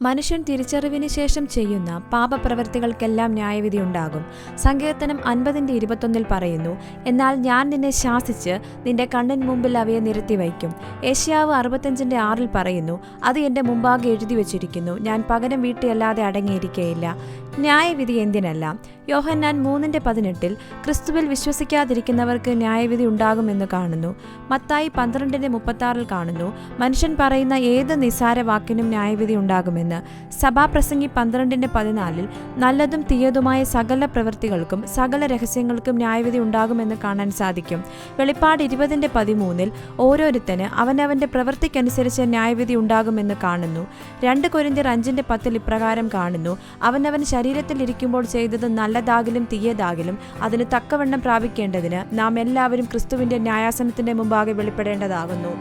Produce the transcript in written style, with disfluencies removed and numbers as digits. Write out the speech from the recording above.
മനുഷ്യൻ തിരിച്ചറിവിന് ശേഷം ചെയ്യുന്ന പാപപ്രവൃത്തികൾക്കെല്ലാം ന്യായവിധിയുണ്ടാകും. സങ്കീർത്തനം 50:21 പറയുന്നു, എന്നാൽ ഞാൻ നിന്നെ ശാസിച്ച് നിന്റെ കണ്ണിന് മുമ്പിൽ അവയെ നിരത്തിവയ്ക്കും. യെശയ്യാവ് 65:6 പറയുന്നു, അത് എൻ്റെ മുമ്പാകെ എഴുതി വച്ചിരിക്കുന്നു, ഞാൻ പകരം വീട്ടിയല്ലാതെ അടങ്ങിയിരിക്കയില്ല. ന്യായവിധി എന്തിനല്ല? യോഹന്നാൻ 3:18 ക്രിസ്തുവിൽ വിശ്വസിക്കാതിരിക്കുന്നവർക്ക് ന്യായവിധി ഉണ്ടാകുമെന്ന് കാണുന്നു. മത്തായി 12:36 കാണുന്നു, മനുഷ്യൻ പറയുന്ന ഏത് നിസ്സാര വാക്കിനും ന്യായവിധി ഉണ്ടാകുമെന്ന്. സഭാപ്രസംഗി 12:14 നല്ലതും തീയതുമായ സകല പ്രവൃത്തികൾക്കും സകല രഹസ്യങ്ങൾക്കും ന്യായവിധി ഉണ്ടാകുമെന്ന് കാണാൻ സാധിക്കും. വെളിപ്പാട് 20:13 ഓരോരുത്തന് അവനവന്റെ പ്രവൃത്തിക്കനുസരിച്ച് ന്യായവിധി ഉണ്ടാകുമെന്ന് കാണുന്നു. 2 കൊരിന്ത്യർ 5:10 ഇപ്രകാരം കാണുന്നു, അവനവൻ ശരീരത്തിൽ ഇരിക്കുമ്പോൾ ചെയ്തത് നല്ലതാകിലും തീയതാകിലും അതിന് തക്കവണ്ണം പ്രാപിക്കേണ്ടതിന് നാം എല്ലാവരും ക്രിസ്തുവിന്റെ ന്യായാസനത്തിന്റെ മുമ്പാകെ വെളിപ്പെടേണ്ടതാകുന്നു.